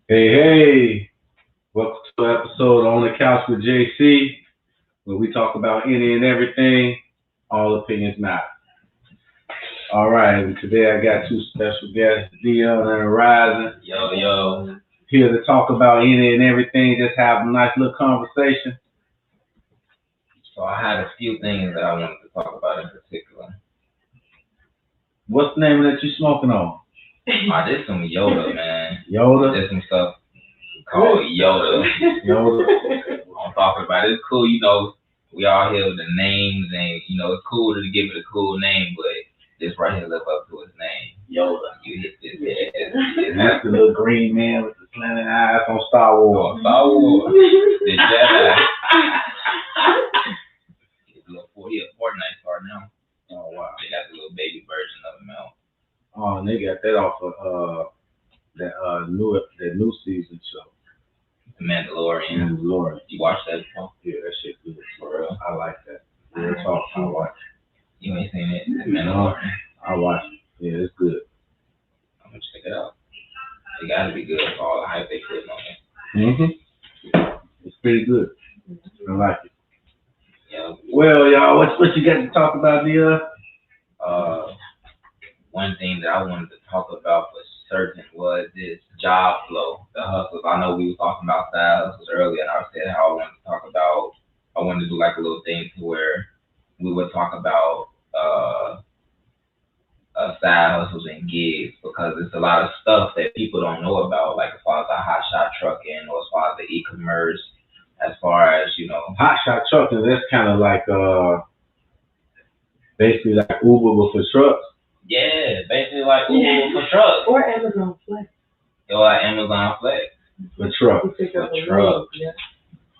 Hey, welcome to an episode on the couch with JC, where we talk about any and everything. All opinions matter. All right, and today I got two special guests, Dion and Horizon, Yo, yo. here to talk about any and everything. Just have a nice little conversation. So I had a few things that I wanted to talk about in particular. What's the name that you smoking on? I did some Yoda, man. Yoda. Did some stuff called Yoda. Yoda. I'm talking about it. It's cool, we all hear the names and, it's cool to give it a cool name, but this right here live up to its name. Yoda. You hit this head. And that's the little green man with the slanted eyes on Star Wars. Star Wars. The Jedi. It's a little Fortnite star now. Oh, wow. They got the little baby version of him out. Oh, and they got that off of that new season show. The Mandalorian. Mandalorian. You watch that before? Yeah, that shit good. For real? I like that. Real talk, I watch it. You ain't seen it? The Mandalorian? I watch it. Yeah, it's good. I'm gonna check it out. It gotta be good for all the hype they put on it. It's pretty good. I like it. Yeah. Well, y'all, what you got to talk about, Dia? One thing that I wanted to talk about for certain was this job flow, the hustles. I know we were talking about side hustles earlier, and I said how I wanted to do like a little thing to where we would talk about side hustles and gigs, because it's a lot of stuff that people don't know about, like as far as the hot shot trucking or as far as the e-commerce, as far as, Hot shot trucking, that's kind of like, basically like Uber but for trucks. Yeah, basically like Uber for trucks. Or Amazon Flex. Or like Amazon Flex. For trucks. For trucks. Yeah.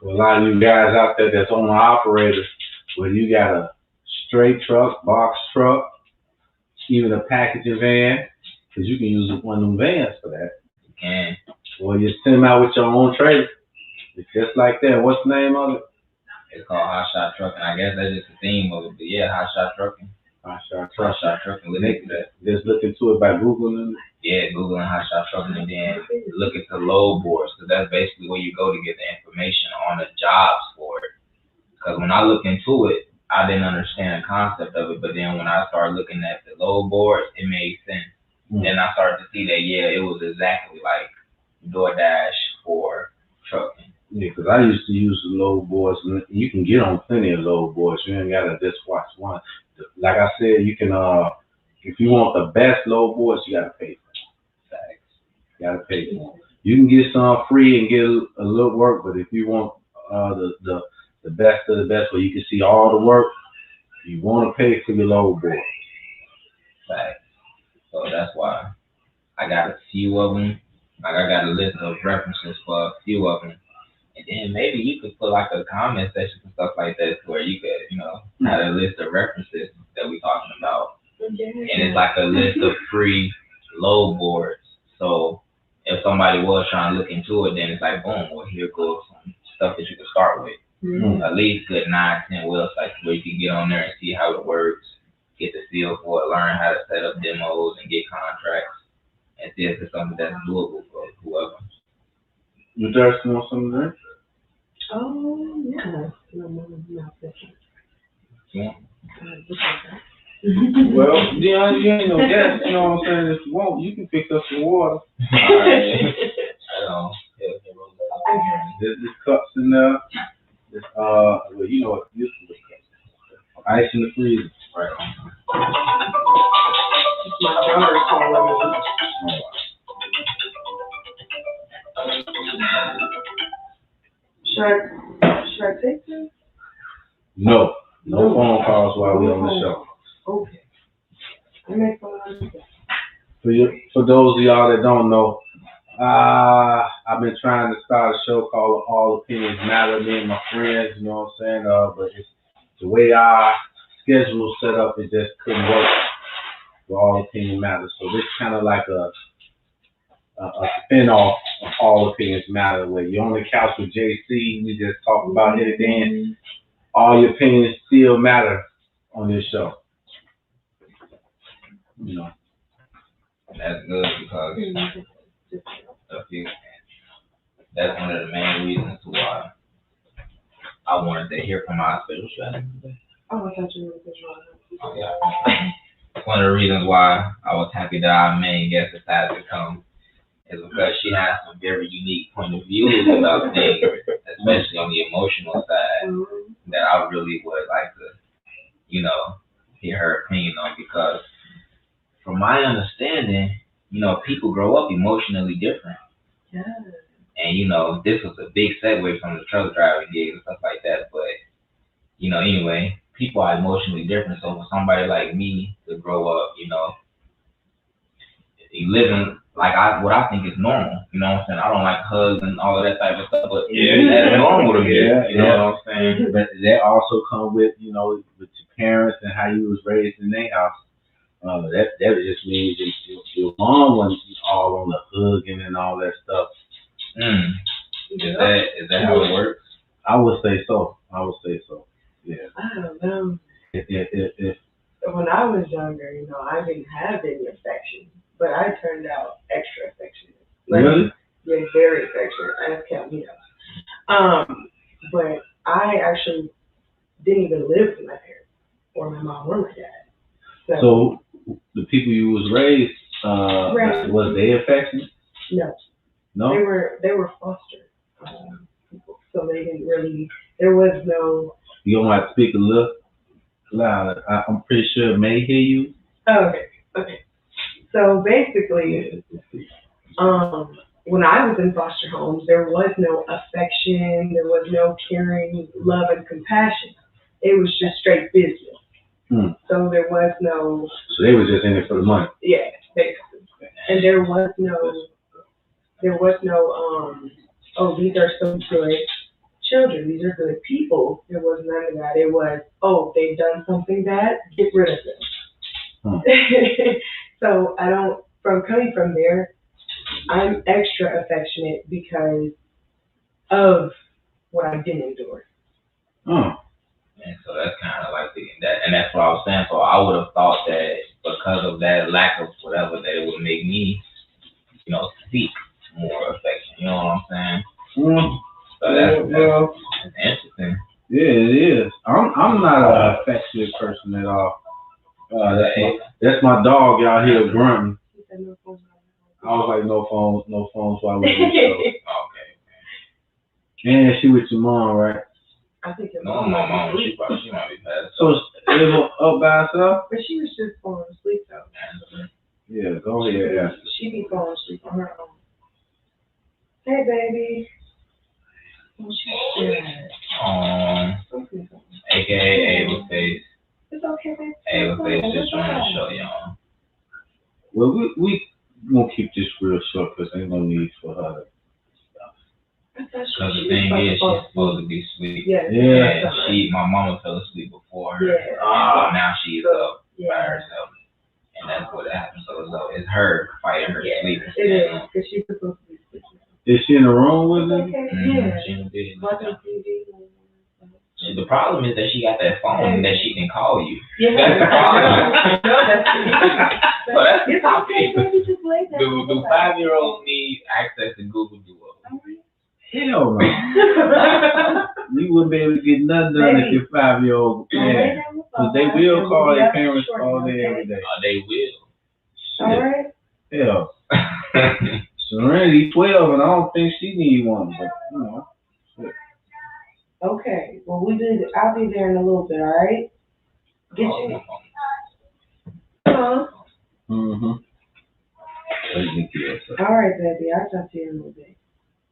For a lot of you guys out there that's owner operators, where you got a straight truck, box truck, even a packaging van, because you can use one of them vans for that. You can. Or you send them out with your own trailer. It's just like that. What's the name of it? It's called Hot Shot Trucking. I guess that's just the theme of it. But yeah, Hot Shot Trucking. Hot shot Hot truck. Shot Trucking. Look into that. Just look into it by Googling it. Yeah, Googling Hot Shot Trucking, and then look at the load boards, because that's basically where you go to get the information on the jobs for it. Because when I looked into it, I didn't understand the concept of it, but then when I started looking at the load boards, it made sense. Then I started to see that, yeah, it was exactly like DoorDash for trucking. Yeah, because I used to use the load boards. You can get on plenty of load boards. You ain't got to just watch one. Like I said, you can, if you want the best load boards, you got to pay for them. You got to pay for them. You can get some free and get a little work, but if you want the best of the best, where you can see all the work, you want to pay for your load board. Facts. So that's why I got a few of them. Like I got a list of references for a few of them. And then maybe you could put like a comment section and stuff like that, to where you could, have a list of references that we're talking about. And it's like a list of free load boards. So if somebody was trying to look into it, then it's like, boom, well, here goes some stuff that you can start with. At least good 9-10 websites where you can get on there and see how it works, get the feel for it, learn how to set up demos and get contracts, and see if it's something that's doable for whoever. You thirsty on something there? Oh, yeah. Yeah. Well, Dion, you ain't no guest. You know what I'm saying? If you want, you can pick up some water. Alright. There's cups in there. Well, you know what? Used to be cups. Ice in the freezer. Right. My daughter's calling me. Should I take this? No phone calls while we're on the show. Okay. I make fun of it. For those of y'all that don't know, I've been trying to start a show called All Opinions Matter, me and my friends, you know what I'm saying? But it's the way our schedule set up, it just couldn't work for All Opinions Matter. So this is kind of like a spin-off of All Opinions Matter, where you're on the couch with JC, we just talk about anything. All your opinions still matter on this show. You know. That's good because that's one of the main reasons why I wanted to hear from my special strategy. Oh, I thought you were the Oh, yeah. That's one of the reasons why I was happy that our main guest decided to come is because she has some very unique point of views about things, especially on the emotional side, that I really would like to, hear her opinion on because from my understanding, people grow up emotionally different. Yeah. And, this was a big segue from the truck driving gig and stuff like that. But, anyway, people are emotionally different. So for somebody like me to grow up, living like what I think is normal, you know what I'm saying? I don't like hugs and all of that type of stuff, but that's normal to me, you know what I'm saying? But that also comes with, with your parents and how you was raised in their house. That just means your mom wasn't all on the hugging and all that stuff. Is that how it works? I would say so. Yeah. I don't know. If when I was younger, I didn't have any affection, but I turned out extra affectionate. Really? Yeah, very affectionate. I count me out. But I actually didn't even live with my parents, or my mom, or my dad. So the people you was raised, was they affectionate? No. No? They were foster people, so they didn't really. There was no. You don't have to speak a little louder. I'm pretty sure May hear you. Oh, okay. So basically, when I was in foster homes, there was no affection, there was no caring, love, and compassion. It was just straight business. So there was no. So they were just in it for the money. Yeah, basically. And there was no. Oh, these are some good children. These are good people. There was none of that. It was, oh, they've done something bad. Get rid of them. So from coming from there, I'm extra affectionate because of what I didn't endure. And so that's kind of like and that's what I was saying. So I would have thought that because of that lack of whatever, that it would make me, seek more affection. You know what I'm saying? So that's interesting. Yeah, it is. I'm not an affectionate person at all. That's my dog out here grunting. I was like, no phones while we do the show. Okay. And she with your mom, right? I think my mom, she might be bad. So it was up by herself? But she was just falling asleep though. Yeah, go ahead. Yeah. She be falling asleep on her own. Hey, baby. Oh, she's good. AKA Ava Face. It's okay, baby. Ava Face just trying to show y'all. Well, we gonna keep this real short because ain't no need for her to. Because the thing is, she's supposed to be asleep. Yeah. My mama fell asleep before her. Yeah. So now she's up by herself. And that's what happened. So it's her fighting her sleep. It is, because she's supposed to be sleeping. Is she in the room with them? Okay. Yeah. She in the bed. Watching TV. The problem is that she got that phone that she can call you. Yeah. That's the problem. So that's it's okay, baby, just lay down. Do 5-year-olds need access to Google Duo? Hell no. You wouldn't be able to get nothing done if your 5-year-old. Yeah. Because they will call their parents all day, every day. They will. All right. Hell. Serenity 12, and I don't think she need one, but Okay. Well, I'll be there in a little bit. All right. Get you. All right, baby. I'll talk to you in a little bit.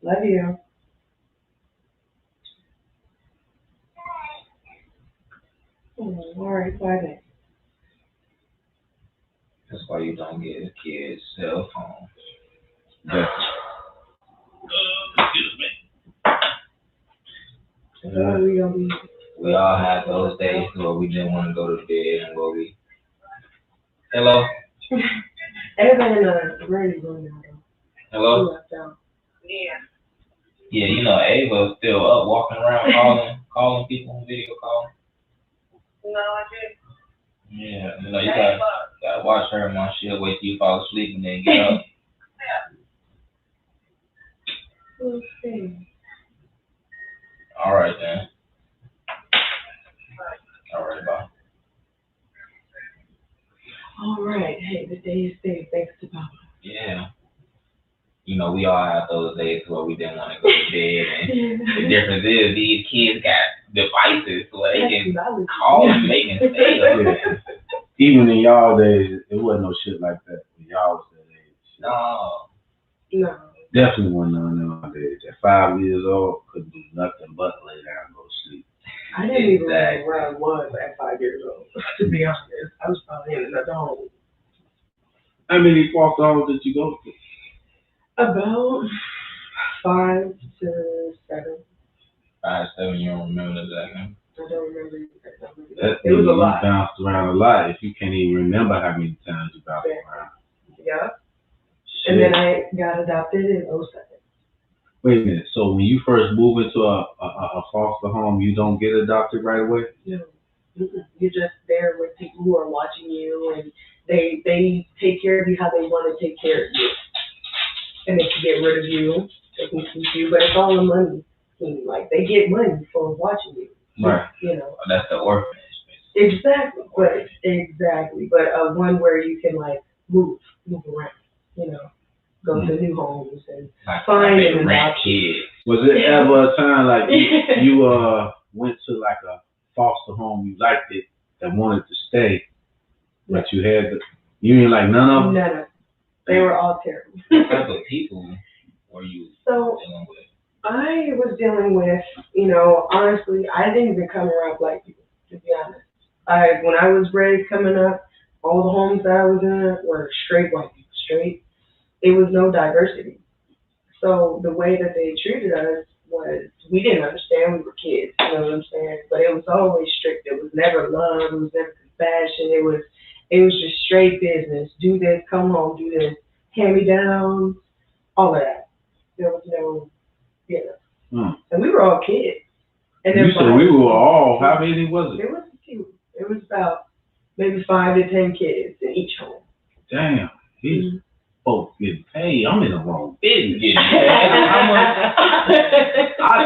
Love you. All right, bye then. That's why you don't get a kid's cell phone. Excuse me. We all had those days where we didn't want to go to bed and where we. Hello. Everybody in the room going now. Hello. Yeah, Ava's still up, walking around, calling people on video call. No, I didn't. Yeah, you gotta Gotta watch her, man. She'll wait till you fall asleep and then get up. Okay. All right, then. All right, bye. All right. Hey, the day is saved thanks to Papa. Yeah. You know, we all have those days where we didn't want to go to bed. And the difference is these kids got devices where they can call and they can stay up. Yeah. Even in y'all days, it wasn't no shit like that when y'all was that age. No. Definitely wasn't none nowadays. At 5 years old, couldn't do nothing but lay down and go to sleep. I didn't even remember where I was at 5 years old, to be honest. I was probably in another home. How many foster homes did you go to? About 5 to 7. 5, 7, you don't remember that? I don't remember exactly. It was a lot. You bounced around a lot if you can't even remember how many times you bounced around. Yeah. Shit. And then I got adopted in 07. Wait a minute. So when you first move into a foster home, you don't get adopted right away? No. You're just there with people who are watching you, and they take care of you how they want to take care of you. And they can get rid of you, they can keep you, but it's all the money. Like, they get money for watching you. Right. You know. That's the orphanage. Exactly. But one where you can, like, move around, you know. Go to new homes and find and adopt kids. Was it ever a time like you went to like a foster home, you liked it, and wanted to stay, but you had you didn't like none of them? None. They were all terrible. What type of people were you dealing with? I was dealing with, you know, honestly, I didn't even come around black people, to be honest. When I was raised coming up, all the homes that I was in were straight white people, straight. It was no diversity. So the way that they treated us was, we didn't understand, we were kids, you know what I'm saying? But it was always strict. It was never love, it was never compassion, it was just straight business. Do this, come home, do this, hand-me-downs, all of that. There was no, you know. And we were all kids. And you said we were all, how many was it? It was a few. It was about maybe 5 to 10 kids in each home. Damn. These folks getting paid. I'm in the wrong business. I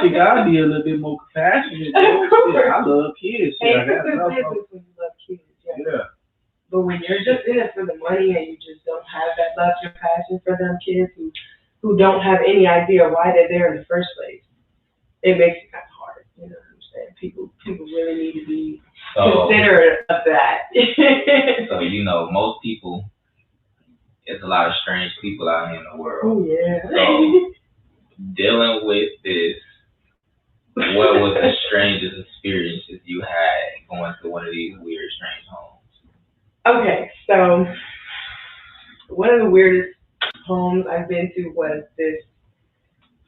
think I'd be a little bit more compassionate. I love kids. It's a good business when you love kids. Yeah. But when you're just in it for the money and you just don't have that love and passion for them kids who don't have any idea why they're there in the first place, it makes it kind of hard. You know what I'm saying? People really need to be considerate of that. So, you know, most people, there's a lot of strange people out here in the world. Oh, yeah. So, dealing with this, what was the strangest experiences you had going to one of these weird, strange homes? Okay, so one of the weirdest homes I've been to was this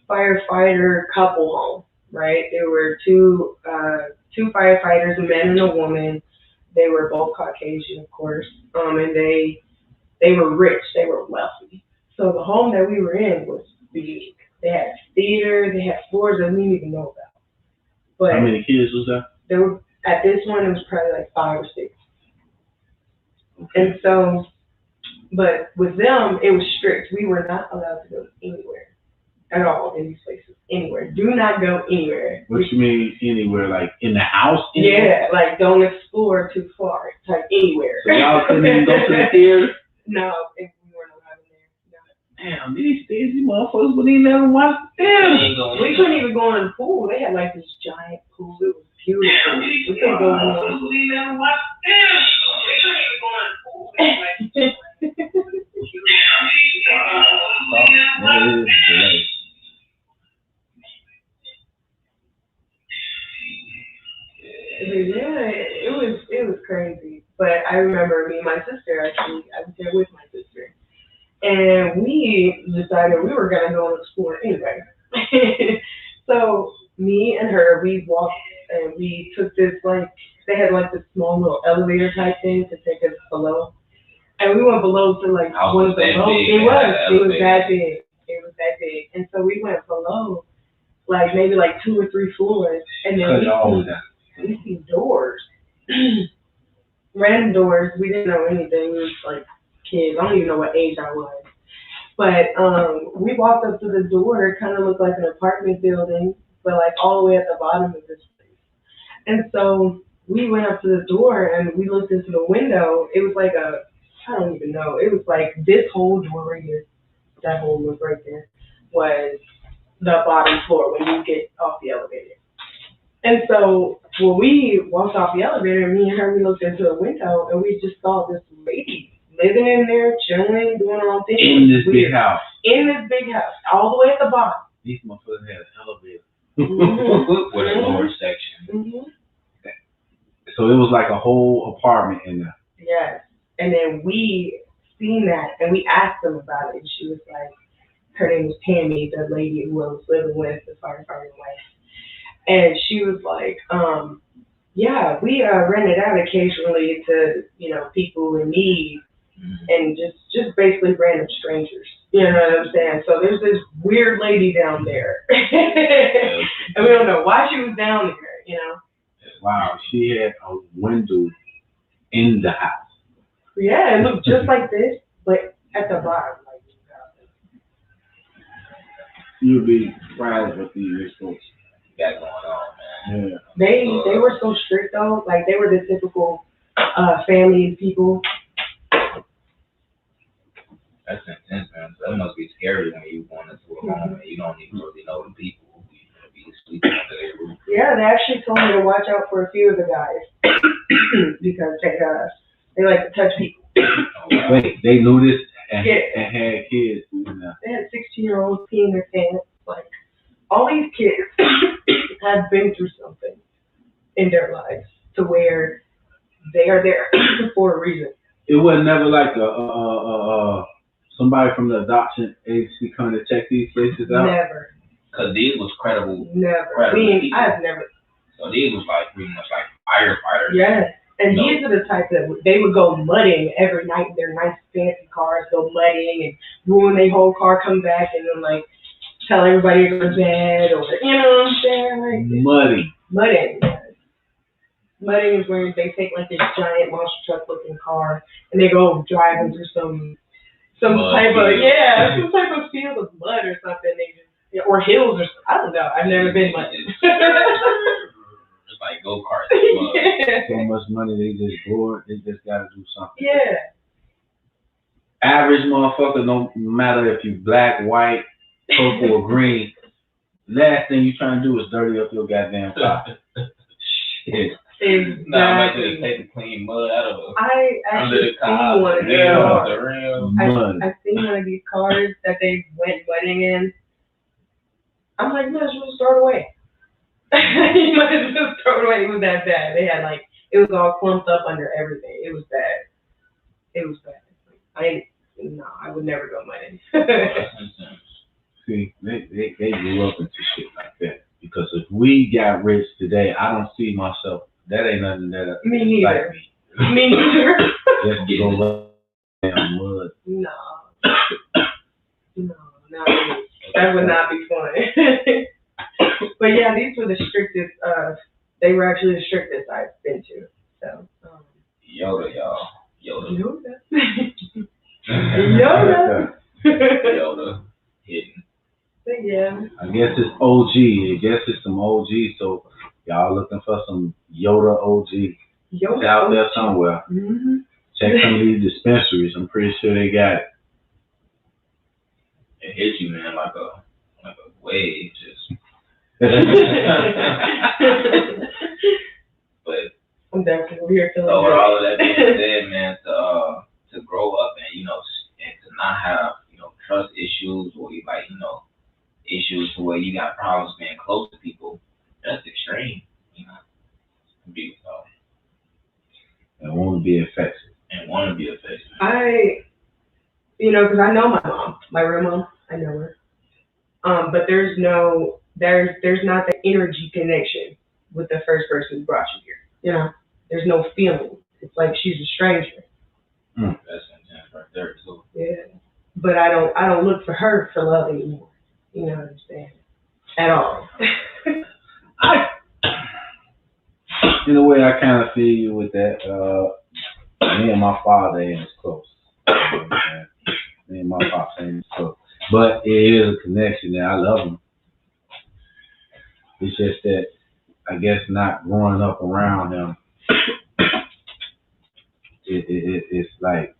firefighter couple home, right? There were two firefighters, a man and a woman. They were both Caucasian, of course, and they were rich, they were wealthy. So the home that we were in was big. They had theater, they had floors that we didn't even know about. But how many kids was that? There were, at this one, it was probably like 5 or 6. Okay. And so, but with them, it was strict. We were not allowed to go anywhere at all in these places. Anywhere. Do not go anywhere. What you mean anywhere? Like in the house? Anywhere? Yeah, like don't explore too far. It's like anywhere. So y'all couldn't even go to the theater? No, we weren't allowed in there. No. Damn, these motherfuckers wouldn't even let them watch the theater. We couldn't even go in the pool. They had like this giant pool. It was beautiful. We couldn't go in the pool. We couldn't even watch the theater. We couldn't even go in the pool. Yeah, it was crazy. But I remember me and my sister, actually, I was there with my sister. And we decided we were going to go and explore anyway. So me and her, we walked and we took this, like, they had like this small little elevator type thing to take us below. And we went below to like one of the low. It was that big. It was that big. And so we went below, like maybe like 2 or 3 floors. And then we see doors. random doors. We didn't know anything. We was like kids. I don't even know what age I was. But we walked up to the door. It kind of looked like an apartment building, but like all the way at the bottom of this place. And so we went up to the door and we looked into the window. It was like I don't even know. It was like this whole door right here. That hole was right there. Was the bottom floor when you get off the elevator. And so when we walked off the elevator, me and her, we looked into the window and we just saw this lady living in there, chilling, doing her own thing. In this big house. In this big house, all the way at the bottom. These motherfuckers had an elevator. Mm-hmm. With a lower section. Mm-hmm. So it was like a whole apartment in there. Yes. And then we seen that and we asked them about it. And she was like, her name was Tammy, the lady who I was living with, the firefighter wife. And she was like, yeah, we rent it out occasionally to, people in need and just basically random strangers. You know what I'm saying? So there's this weird lady down there. And we don't know why she was down there, Wow, she had a window in the house. Yeah, it looked just like this, but at the bottom. You'd be surprised what these folks got going on, man. Yeah. They were so strict though. Like they were the typical family people. That's intense, man. So that must be scary when you going into a home and you don't even really know the people who you gonna be sleeping under their roof. Yeah, they actually told me to watch out for a few of the guys because they like to touch people. Wait, they knew this and Yeah. had kids. They had 16-year-olds peeing their pants. Like all these kids have been through something in their lives to where they are there for a reason. It was never like somebody from the adoption agency coming to check these places out. Never. Cause these was credible. Never. Credible people. I've never. So these was like pretty much like firefighters. Yes. And No. these are the type that they would go mudding every night in their nice fancy cars, go mudding and ruin their whole car, come back and then like tell everybody to go to bed or you know what I'm saying? Like Muddy. mudding. Yes. Mudding is where they take like this giant monster truck looking car and they go driving through some Mud type field. some type of field of mud or something. They just or hills or I don't know. I've never been mudding. It's like go-karts. Yeah. So much money they just bored. They just gotta do something. Yeah. Average motherfucker, no matter if you black, white, purple, or green. Last thing you trying to do is dirty up your goddamn car. Shit. Exactly. No, I'm about to just take the clean mud out of it. I Under actually the car, seen one of these the cars. rim. Mud. I seen one of these cars that they went wedding in. I'm like, you might as well just throw it away. You might as well just throw it away. It was that bad. They had like, it was all clumped up under everything. It was bad. It was bad. I would never go wedding. See, they grew up into shit like that. Because if we got rich today, I don't see myself. That ain't nothing that Me neither. like me. Me neither. Just to go up damn mud. No. No, not really. That would not be fun. But yeah, these were the strictest, they were actually the strictest I've been to. So, Yoda, y'all. Yoda. Yoda. Yoda. Hidden. Yeah. I guess it's OG. I guess it's some OG. So y'all looking for some Yoda OG. Yoda. It's out there somewhere. Mm-hmm. Check some of these dispensaries. I'm pretty sure they got it. It hit you, man, like a wave, just. But I'm definitely here feeling so with good. all of that being said, man, to grow up and and to not have trust issues or like issues to where you got problems being close to people, that's extreme, Be And want to be effective. and want to be effective. Because I know my mom, my real mom, I know her. But there's not the energy connection with the first person who brought you here. There's no feeling. It's like she's a stranger. That's intense right there too. Yeah. But I don't look for her for love anymore. You know what I'm saying? At all. In a way, I kind of feel you with that. Me and my father ain't as close. You know what I'm saying? Me and my pops ain't as close. But it is a connection and I love him. It's just that I guess not growing up around him, it's like,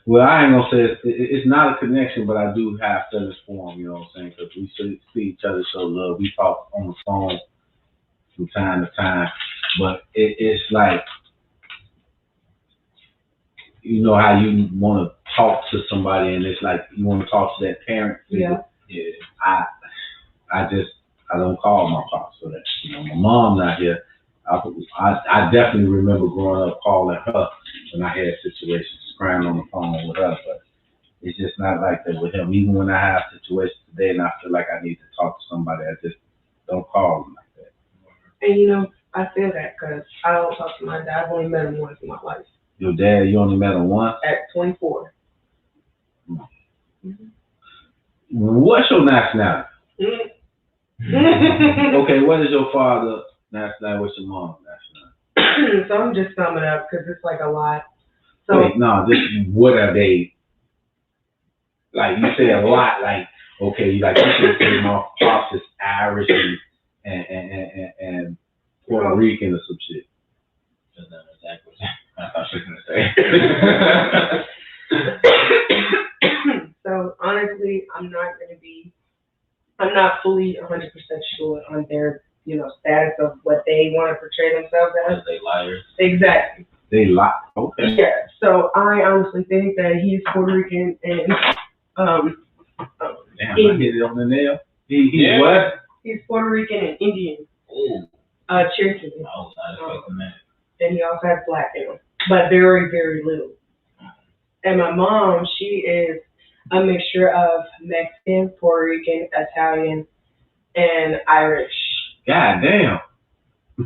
well, I ain't gonna say it's not a connection, but I do have feelings for him, you know what I'm saying? Because we see each other show love. We talk on the phone from time to time, but it's like, you know how you want to talk to somebody and it's like you want to talk to that parent figure. Yeah. I don't call my pops for that. You know, my mom not here. I definitely remember growing up calling her when I had situations, crying on the phone with her, but it's just not like that with him. Even when I have situations today and I feel like I need to talk to somebody, I just don't call them like that. And you know, I feel that because I don't talk to my dad. I've only met him once in my life. Your dad, you only met him once? At 24. Mm-hmm. What's your nationality? Okay, what is your father nationality? What's your mom's nationality? So I'm just summing up because it's like a lot. So wait, no, what are they? Like you say a lot. Like okay, like you can say my pops is Irish and Puerto Rican or some shit. That's not exactly what I thought she was gonna say. So honestly, I'm not fully 100% sure on their, you know, status of what they want to portray themselves as. Are they liars? Exactly. They lie. Okay. Yeah. So I honestly think that he's Puerto Rican and damn, I hit it on the nail. He's what? He's Puerto Rican and Indian. Ooh. Cherokee. I was not expecting that. And he also has black in him, but very, very little. And my mom, she is a mixture of Mexican, Puerto Rican, Italian, and Irish. God damn.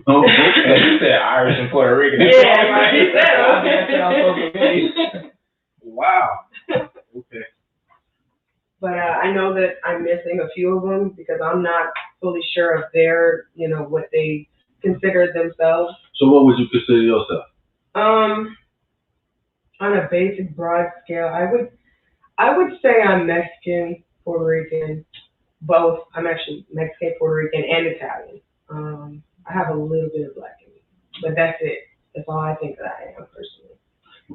Oh, okay. You said Irish and Puerto Rican. Yeah, right. Wow. Okay. But I know that I'm missing a few of them because I'm not fully sure of their, you know, what they consider themselves. So what would you consider yourself? On a basic broad scale, I would say I'm Mexican, Puerto Rican, both. I'm actually Mexican, Puerto Rican, and Italian. I have a little bit of black in me, but that's it. That's all I think that I am personally.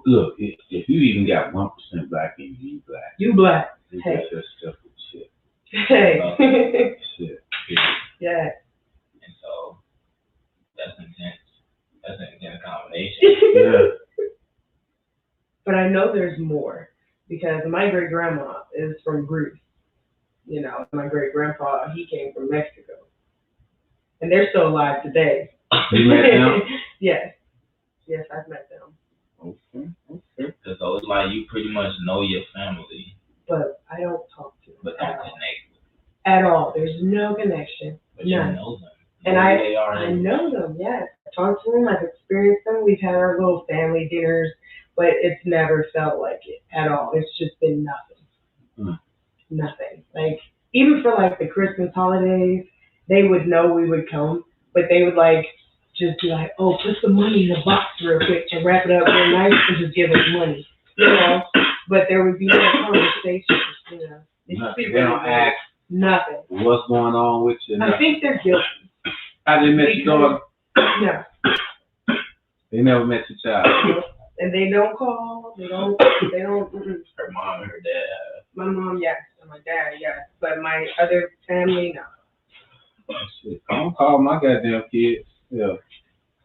Look, if you even got 1% black in you, you black. You black. It's hey. Just simple shit. Hey. Shit. Yeah. And so that's intense. That's an intense combination. Yeah. But I know there's more because my great grandma is from Greece. You know, my great grandpa, he came from Mexico. And they're still alive today. You met them? Yes. Yes, I've met them. Okay. So it's like you pretty much know your family. But I don't talk to them. But don't connect with them. At all. There's no connection. But none. You know them. And I know them, yes. I talk to them, I've experienced them. We've had our little family dinners, but it's never felt like it at all. It's just been nothing. Nothing. Like, even for like the Christmas holidays, they would know we would come, but they would like just be like, oh, put some money in a box real quick and wrap it up real nice and just give us money, you know. But there would be no conversation, you know. They don't ask nothing. What's going on with you? I think they're guilty. How they met your daughter? No. They never met your child. And they don't call. They don't. Her mom and her dad. My mom, yes. And my dad, yes. But my other family, no. Shit, I don't call my goddamn kids. Yeah.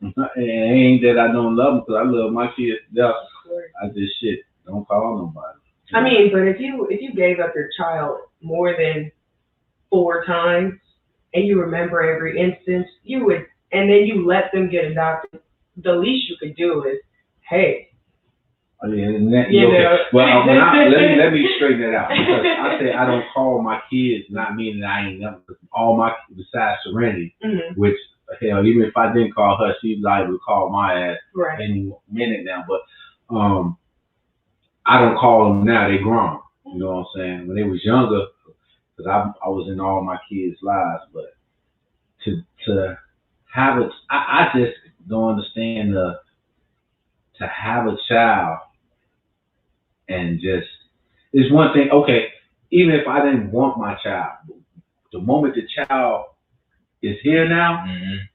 It ain't that I don't love them, because I love my kids. Yeah. I just don't call nobody. I mean, but if you gave up your child more than 4 times and you remember every instance, you would, and then you let them get adopted, the least you could do is, hey. Oh, yeah, okay. Well, let me straighten that out, because I say I don't call my kids, not meaning I ain't never, all my kids besides Serenity, which, hell, even if I didn't call her, she'd like to call my ass any minute now, but I don't call them now, they grown, you know what I'm saying? When they was younger, because I was in all my kids' lives, but to have it, I just don't understand to have a child and just, it's one thing, okay, even if I didn't want my child, the moment the child is here now,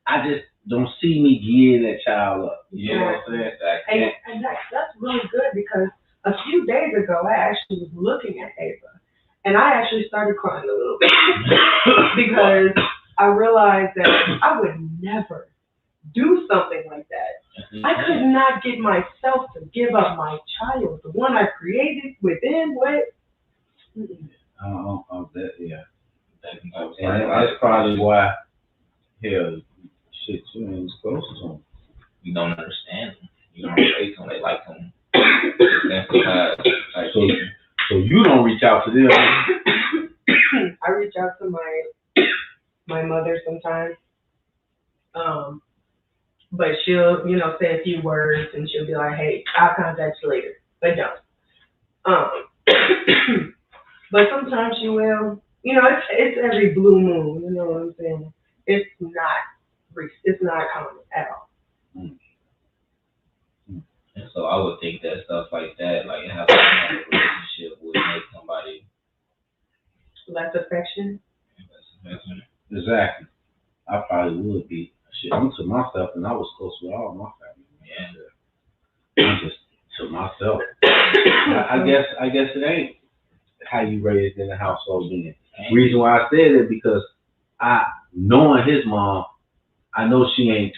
I just don't see me getting that child up. You know what I'm saying? And that's really good because a few days ago, I actually was looking at Ava. And I actually started crying a little bit because I realized that I would never do something like that. I could not get myself to give up my child, the one I created within what? Yeah. And that's probably why, hell, shit, you ain't close to them. You don't understand them. You don't relate to them. They like them. So you don't reach out to them. I reach out to my mother sometimes. But she'll, say a few words and she'll be like, hey, I'll contact you later. But don't. But sometimes she will. It's every blue moon, you know what I'm saying? It's not common at all. And so I would think that stuff like that, like having a relationship would make somebody less affection. Exactly. I probably would be. Shit, I'm to myself, and I was close with all my family. Yeah. I'm just to myself. I guess it ain't how you raised in the household being. Reason why I said it because knowing his mom, I know she ain't.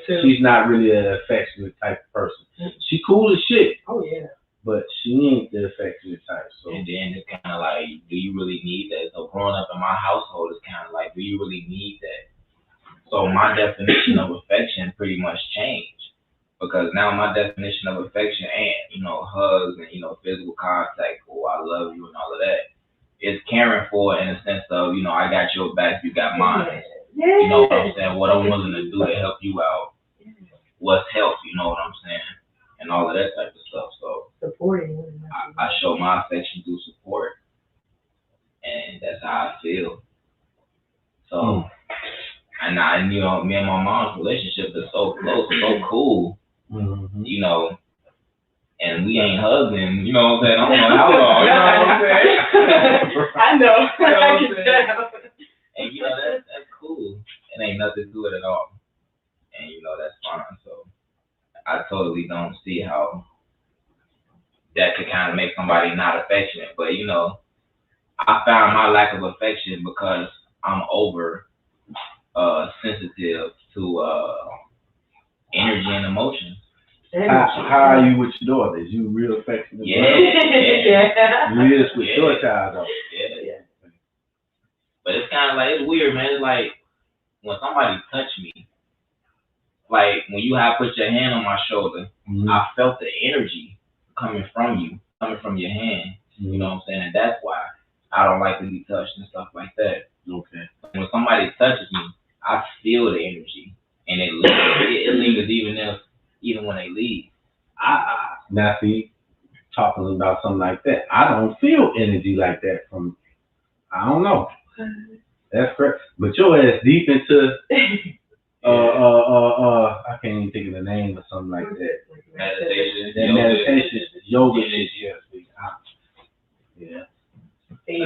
She's not really an affectionate type of person. She cool as shit. Oh yeah. But she ain't the affectionate type. So. And then it's kind of like, do you really need that? So growing up in my household is kind of like, do you really need that? So my definition of affection pretty much changed because now my definition of affection ain't, hugs and, physical contact or I love you and all of that. It's caring for in the sense of, I got your back, you got mine. Yeah. You know what I'm saying? What I'm willing to do to help you out. What's help, you know what I'm saying? And all of that type of stuff. So supporting. I show my affection through support. And that's how I feel. So and me and my mom's relationship is so close, so cool. Mm-hmm. And we ain't hugging, you know what I'm saying? I don't know how long, you know what I'm saying? I know. You know what I'm saying? And that's cool. It ain't nothing to it at all. And that's fine. So I totally don't see how that could kind of make somebody not affectionate. But I found my lack of affection because I'm over sensitive to energy and emotions. How are you with your daughters? You real affectionate? Yeah. You is with your child though. Yeah. But it's kind of like, it's weird, man. It's like when somebody touch me, like when you have put your hand on my shoulder, I felt the energy coming from your hand. You know what I'm saying? And that's why I don't like to be touched and stuff like that. Okay. When somebody touches me, I feel the energy, and it lingers even when they leave. Now see, talking about something like that, I don't feel energy like that from. I don't know. That's correct. But your ass deep into I can't even think of the name or something like that. Meditation. Yoga is yeah. He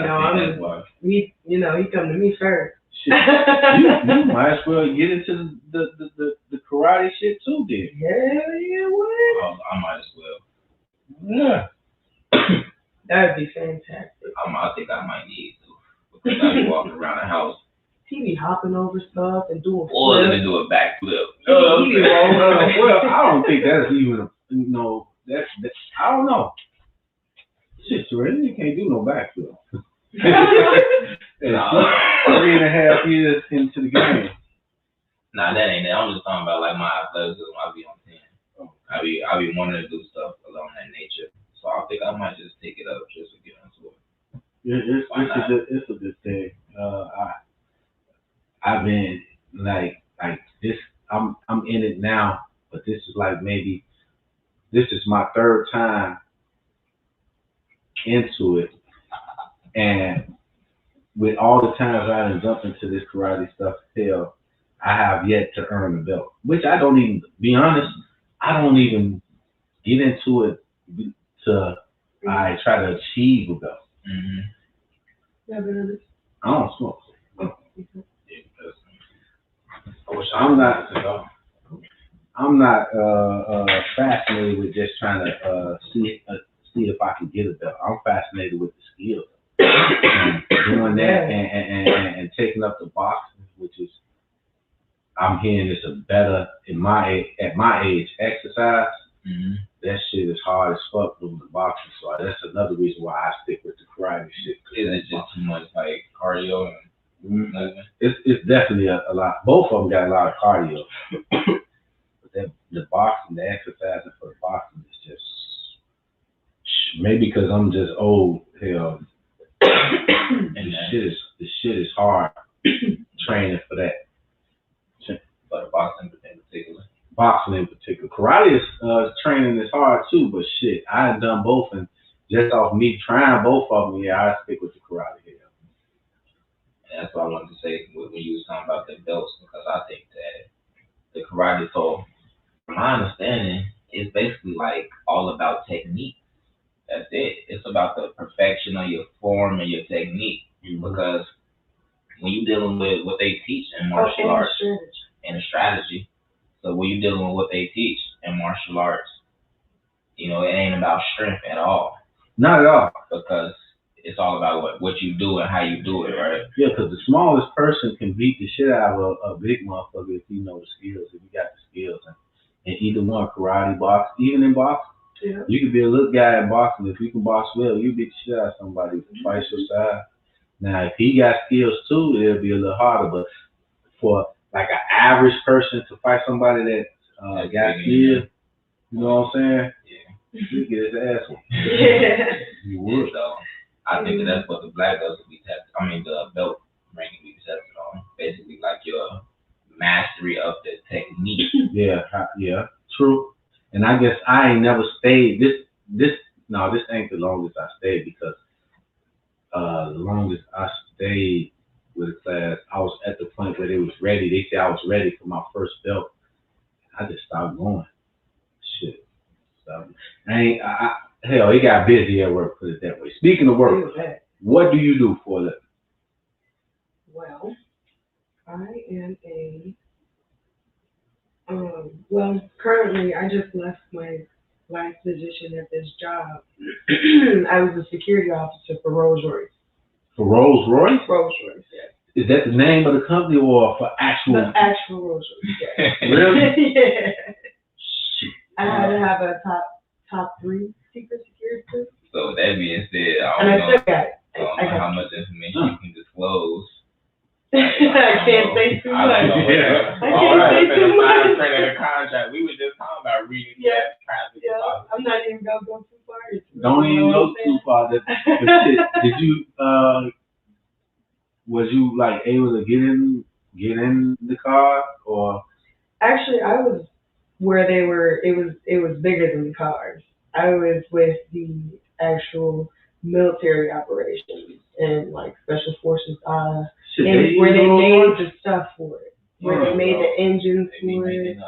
come to me first. Shit. you might as well get into the karate shit too, then. Yeah, what? I might as well. Yeah. That would be fantastic. I think I might need to. Because I be walking around the house. He be hopping over stuff and doing or let me do a backflip. Well, I don't think that's even that's I don't know. Shit, you can't do no backflip. 3.5 years into the game. Nah, that ain't it. I'm just talking about like my athleticism. I be on 10. I be wanting to do stuff along that nature. So I think I might just take it up just to get into it. It's a good thing. I've been like this. I'm in it now, but this is like maybe this is my third time into it, and with all the times I done jumped into this karate stuff, hell, I have yet to earn a belt. Which I don't even, be honest, I don't even get into it to I try to achieve a belt. Yeah, but I don't smoke. oh, I wish I'm I not- could go. I'm not fascinated with just trying to see if I can get a belt. I'm fascinated with the skills. Doing that and taking up the boxing, which is I'm hearing it's a better at my age exercise. That shit is hard as fuck doing the boxing, so that's another reason why I stick with the karate shit. Is it just too much like cardio and nothing? It's definitely a lot. Both of them got a lot of cardio. But the boxing, the exercising for the boxing is just maybe because I'm just old. Hell, and the shit is hard training for that. But boxing in particular. Boxing in particular, karate is training is hard too. But shit, I had done both, and just off me trying both of them, yeah, I stick with the karate. Hell. And that's what I wanted to say when you was talking about the belts, because I think that the karate, so from my understanding, is basically like all about technique. That's it. It's about the perfection of your form and your technique. Because when you're dealing with what they teach in martial arts and a strategy, so when you're dealing with what they teach in martial arts, you know, it ain't about strength at all. Not at all. Because it's all about what you do and how you do it, right? Yeah, because the smallest person can beat the shit out of a big motherfucker if you know the skills, if you got the skills. And either one, karate, box, even in boxing, you could be a little guy in boxing. If you can box well, you beat the shit out of somebody twice your size. Now, if he got skills too, it'll be a little harder. But for like an average person to fight somebody that got skills, you know what I'm saying? Yeah. He'd get his ass whooped. Yeah. You would. So I think that's what the black belts will be tested. I mean, the belt ranking will be tested on. Basically, like your mastery of the technique. Yeah, true. And I guess I ain't never stayed. This ain't the longest I stayed because the longest I stayed with a class, I was at the point where they was ready. They said I was ready for my first belt. I just stopped going. Shit. So hell, it got busy at work, put it that way. Speaking of work, what do you do for a living? Well, I am well, currently I just left my last position at this job. I was a security officer for Rolls Royce. For Rolls Royce? Rolls Royce, yes. Is that the name of the company or for actual? The actual Rolls Royce, yes. Really? Yeah. Shit. I had to have a top 3 secret security clearance. So with that being said, I And I don't still got it. know I got how much information you can disclose. I can't say too I don't know. much. Yeah. I can't say too much. The contract. We were just talking about reading. Yeah. Contract. Yeah, I'm not even gonna go too far. Don't even go too far. But shit, did you was you like able to get in the car or? Actually, I was where they were. It was bigger than the cars. I was with the actual military operations and like special forces. Shit, And where they made the stuff for it, where they made the engines They be for it. making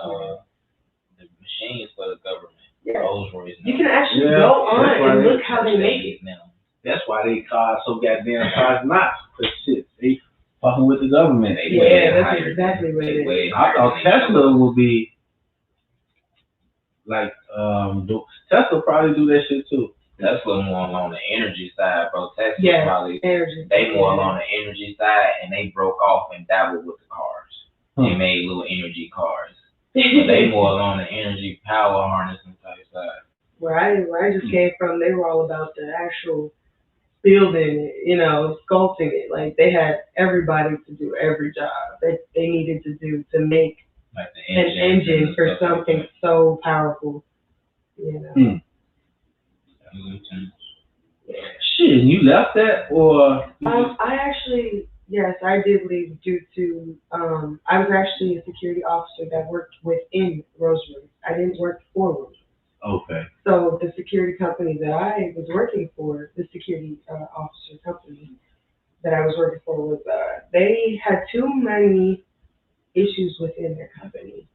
the machines for the government. Yeah. Rolls Royce. You can actually Yeah, go on that's why and they- look how they make it. now. That's why they cars so goddamn cars not. Cause shit, they fucking with the government. They Yeah, way that's higher. exactly what it is. Way I higher thought than they Tesla would be like Tesla probably do that shit too. Tesla more along the energy side, bro. Tesla Yeah, probably energy. they more along the energy side, and they broke off and dabbled with the cars. They made little energy cars. But they more along the energy power harnessing type side. Where I just came from, they were all about the actual building it, sculpting it. Like they had everybody to do every job that they needed to do to make Like the an engine for and stuff like something that. so powerful. Shit, and you left that or? I actually, yes, I did leave due to, I was actually a security officer that worked within Rolls Royce. I didn't work for Rolls Royce. Okay. So the security company that I was working for, the security officer company that I was working for was, they had too many issues within their company.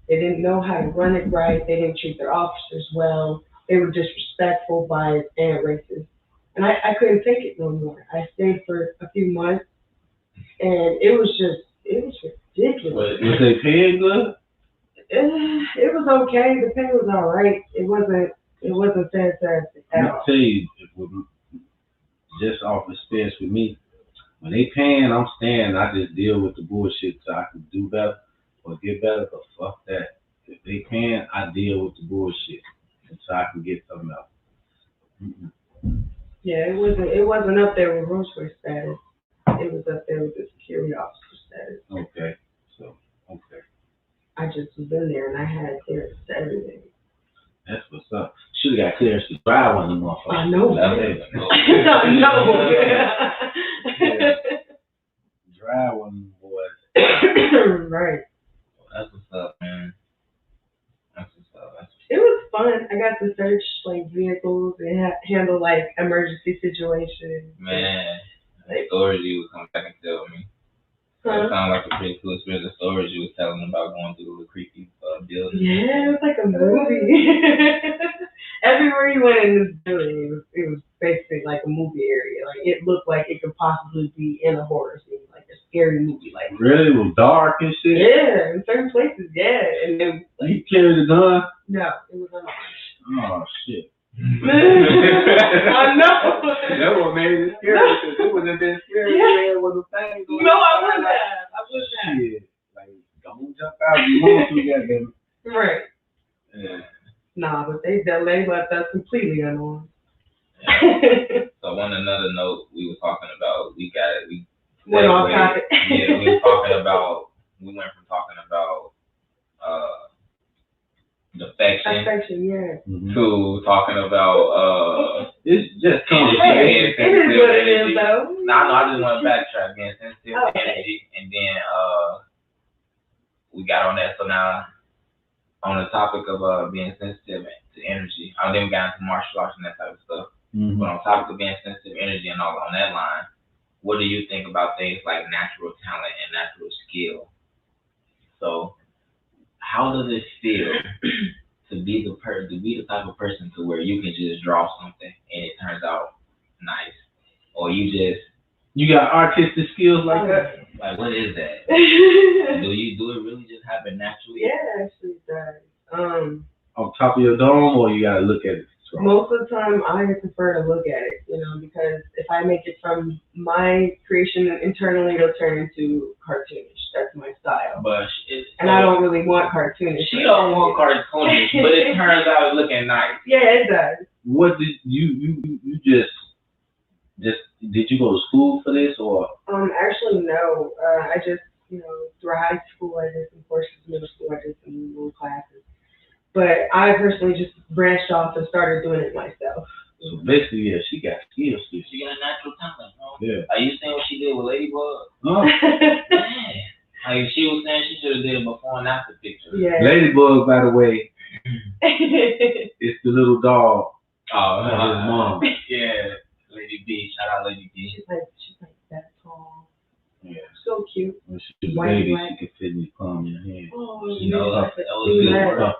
They didn't know how to run it right. They didn't treat their officers well. They were disrespectful, biased, and racist. And I couldn't take it no more. I stayed for a few months, and it was ridiculous. Was they paying good? It was okay. The pay was all right. It wasn't fantastic at I'll all. tell you, just off experience with me, when they paying, I'm staying. I just deal with the bullshit so I can do better or get better. But fuck that. If they paying, I deal with the bullshit so I can get something else. Mm-mm. Yeah, it wasn't up there with Roachway status. It was up there with the security officer status. Okay, so okay, I just was in there and I had clearance to everything. that's what's up. Should have got clearance to drive one of them motherfuckers. I know. I No. Yeah. Drive one of them boys. Right. That's what's up, man. That's what's up. It was fun. I got to search like vehicles and handle like emergency situations. Man, the stories you would come back and tell me. It sounded like a pretty cool experience. The stories you was telling about going through the creepy building. Yeah, it was like a movie. Everywhere you went in this building, it was basically like a movie area. Like it looked like it could possibly be in a horror scene, like a scary movie. Like Really? It was dark and shit? yeah, in certain places, yeah. And then You carried a gun? no, it was unarmed. Oh, shit. I know. That what made it scary, because it would have been scary if there was a thing going No, I on. wouldn't have. I wouldn't have. Shit. Like, don't jump out if you want to, goddamn. Right. Yeah. Nah, but they left us completely unarmed. Yeah. So on another note, we were talking about we Went off topic. Yeah, we went from talking about affection Yeah. to talking about It's just Hey, it is what it is, though. I just want to backtrack, being sensitive to energy, and then we got on that. So now on the topic of being sensitive to energy, then we got into martial arts and that type of stuff. Mm-hmm. But on top of being sensitive to energy and all on that line, what do you think about things like natural talent and natural skill? So, how does it feel to be the type of person to where you can just draw something and it turns out nice, or you got artistic skills like that? like what is that? do it really just happen naturally? Yeah, actually it does. On top of your dome, or you gotta look at it? Most of the time, I prefer to look at it, because if I make it from my creation internally, it'll turn into cartoonish. That's my style. But and I don't really want cartoonish. She don't want cartoonish, but it turns out it's looking nice. Yeah, it does. What did you just did you go to school for this, or? Actually, no. I just, through high school, I did some courses. Middle school, I did some little classes. But I personally just branched off and started doing it myself. So basically, yeah, she got skills. She got a natural talent, bro. Yeah. Are you seeing what she did with Ladybug? Huh? Man. Like she was saying, she should have did a before and after picture. Yeah. Ladybug, by the way, it's the little dog. Oh, his mom. Yeah. Lady B. Shout out Lady B. She's like that tall. Yeah. So cute. When she was a White, baby, white. she could fit in the palm of your hand. Oh, That was good Yeah. work.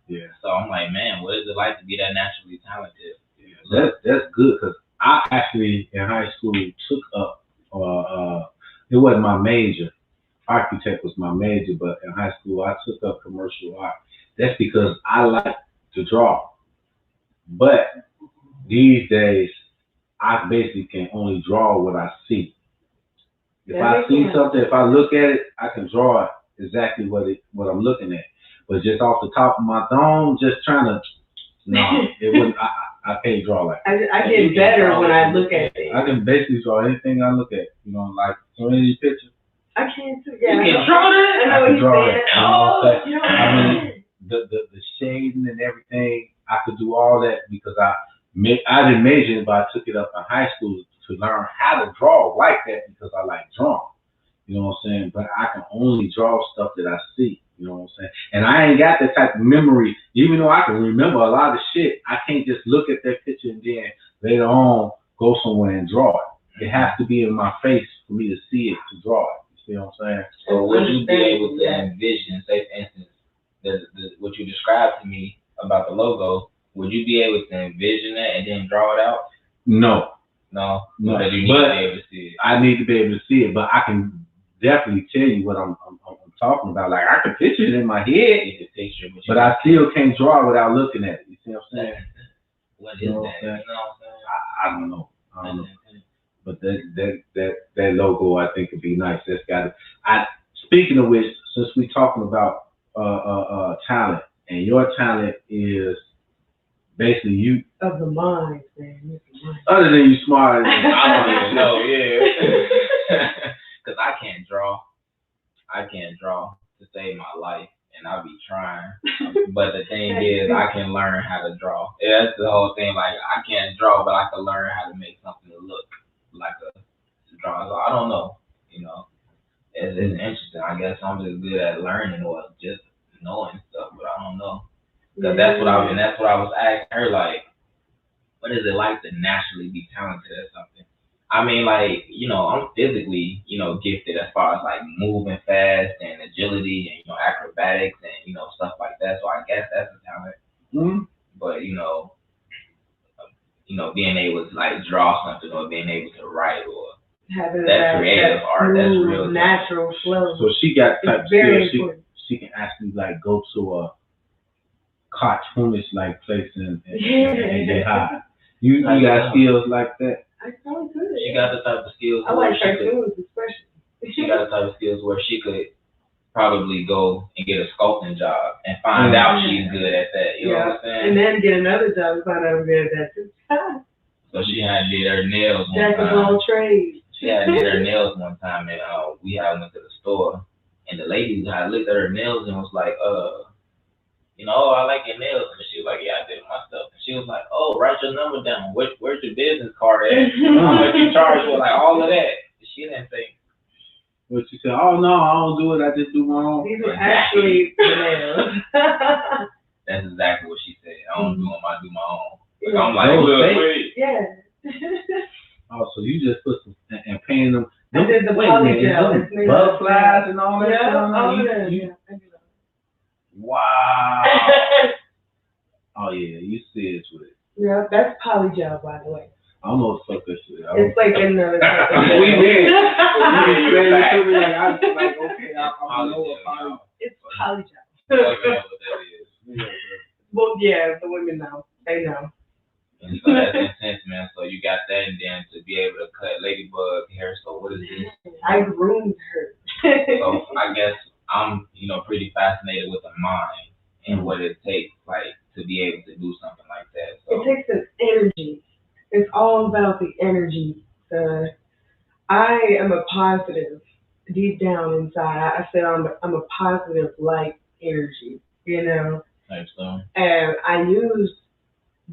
Yeah. So I'm like, man, what is it like to be that naturally talented? Yeah. That's good, because I actually in high school took up it wasn't my major. Architect was my major, but in high school I took up commercial art. That's because I like to draw. But these days I basically can only draw what I see. If I see something, if I look at it, I can draw it exactly what I'm looking at. But just off the top of my dome, just trying to, it wouldn't. I can't draw like that. I get better when I look at it. I can basically draw anything I look at. Like some of these pictures. I can't. You can draw that? I know what you're saying. I mean, the shading and everything, I could do all that because I didn't major it, but I took it up in high school to learn how to draw like that because I like drawing. You know what I'm saying? But I can only draw stuff that I see. You know what I'm saying? And I ain't got that type of memory. Even though I can remember a lot of shit, I can't just look at that picture and then later on go somewhere and draw it. It has to be in my face for me to see it, to draw it. You see what I'm saying? So would you be able to envision, say for instance, what you described to me about the logo, would you be able to envision that and then draw it out? No. Because you need to be able to see it. I need to be able to see it, but I can definitely tell you what I'm talking about. Like, I can picture it in my head, but I still can't draw without looking at it. You see what I'm saying? What is that? You know what I'm saying? I don't know. But that logo, I think, would be nice. That's got it. Speaking of which, since we're talking about talent, and your talent is basically you of the mind, man. Other than you smart, I don't even know. Yeah, because I can't draw. To save my life, and I'll be trying. But the thing is, I can learn how to draw. Yeah, that's the whole thing. Like, I can't draw, but I can learn how to make something look like a drawing. So I don't know. You know, it's interesting. I guess I'm just good at learning or just knowing stuff, but I don't know. Because that's what I was asking her. Like, what is it like to naturally be talented at something? I mean, like, you know, I'm physically, you know, gifted as far as like moving fast and agility and, you know, acrobatics and, you know, stuff like that. So I guess that's a talent. Mm-hmm. But, you know, being able to like draw something or being able to write or having that creative art, that's real natural flow. So she got type of skills. She can actually like go to a cartoonish like place and get high. You got skills like that? I probably could. She got the type of skills. I like cartoons, especially. She got the type of skills where she could probably go and get a sculpting job and find out she's good at that. You know what I'm saying? And then get another job and find out I'm good at that too. So she had did her nails one time. Jack of all trades. She had did her nails one time, and we had went to the store, and the lady had looked at her nails and was like, you know, I like your nails. And she was like, yeah, I did myself. And she was like, oh, write your number down. Where's your business card at? How much you charge for? Like, all of that. She didn't think. But she said, oh, no, I don't do it. I just do my own. These are actually nails. That's exactly what she said. I don't do them. I do my own. Like, Yeah. I'm like, wait. Yeah. Oh, so you just put some, and painting them. I did the polygel. Butterflies and all that stuff. Yeah. Wow. Oh yeah, you serious with it. Yeah, that's polygel, by the way. I don't know what the fuck this is. It's like in the... We did. You explained it to me, like, I was like, okay, I know what polygel. It's polygel. I don't know what that is. Well, yeah, the women know. They know. And so that's intense, man. So you got that, and then to be able to cut Ladybug hair. So what is this? I groomed her. So I guess I'm, you know, pretty fascinated with the mind and what it takes, like, to be able to do something like that. So it takes an energy. It's all about the energy. I am a positive deep down inside. I said I'm a positive light energy, you know. Thanks, so. And I use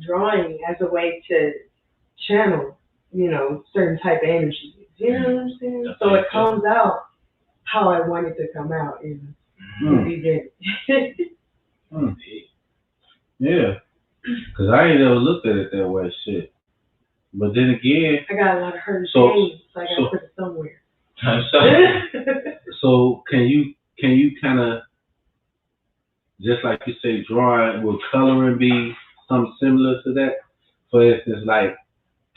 drawing as a way to channel, you know, certain type of energy. You know what I'm saying? That's so it comes out how I want it to come out in the beginning. Yeah, because I ain't ever looked at it that way, shit. But then again, I got a lot of hurt so I got to put it somewhere. So can you kind of, just like you say, drawing, will coloring be something similar to that? For instance, like,